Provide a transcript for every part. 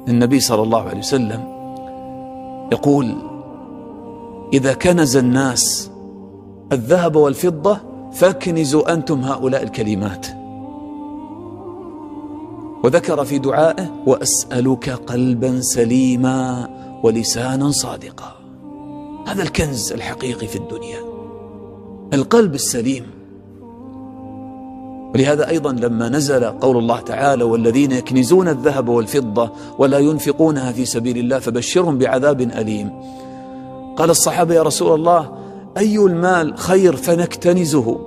النبي صلى الله عليه وسلم يقول: إذا كنز الناس الذهب والفضة فاكنزوا أنتم هؤلاء الكلمات. وذكر في دعائه: وأسألك قلبا سليما ولسانا صادقا. هذا الكنز الحقيقي في الدنيا، القلب السليم. ولهذا أيضا لما نزل قول الله تعالى: والذين يكنزون الذهب والفضة ولا ينفقونها في سبيل الله فبشرهم بعذاب أليم، قال الصحابة: يا رسول الله، أي المال خير فنكتنزه؟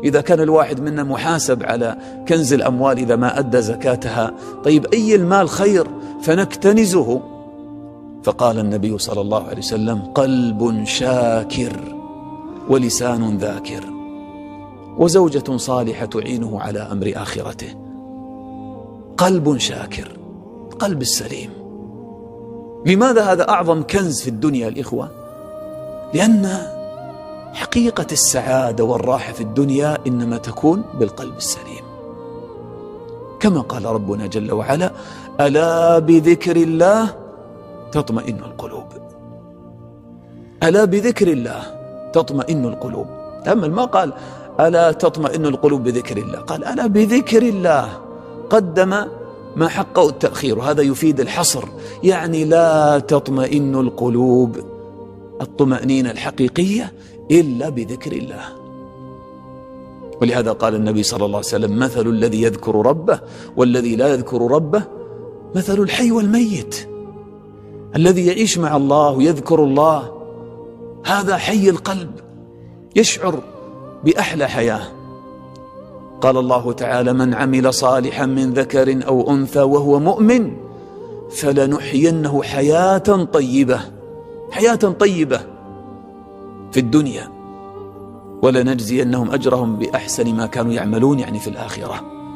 إذا كان الواحد منا محاسب على كنز الأموال إذا ما أدى زكاتها، طيب أي المال خير فنكتنزه؟ فقال النبي صلى الله عليه وسلم: قلب شاكر ولسان ذاكر وزوجة صالحة تعينه على أمر آخرته. قلب شاكر، قلب السليم. لماذا هذا أعظم كنز في الدنيا الإخوة؟ لأن حقيقة السعادة والراحة في الدنيا إنما تكون بالقلب السليم، كما قال ربنا جل وعلا: ألا بذكر الله تطمئن القلوب. ألا بذكر الله تطمئن القلوب. تأمل، ما قال ألا تطمئن القلوب بذكر الله، قال ألا بذكر الله، قدم ما حقه التأخير، وهذا يفيد الحصر. يعني لا تطمئن القلوب الطمأنينة الحقيقية إلا بذكر الله. ولهذا قال النبي صلى الله عليه وسلم: مثل الذي يذكر ربه والذي لا يذكر ربه مثل الحي والميت. الذي يعيش مع الله ويذكر الله هذا حي القلب، يشعر بأحلى حياة. قال الله تعالى: من عمل صالحا من ذكر أو أنثى وهو مؤمن فلنحيينه حياة طيبة، حياة طيبة في الدنيا، ولنجزينهم أجرهم بأحسن ما كانوا يعملون، يعني في الآخرة.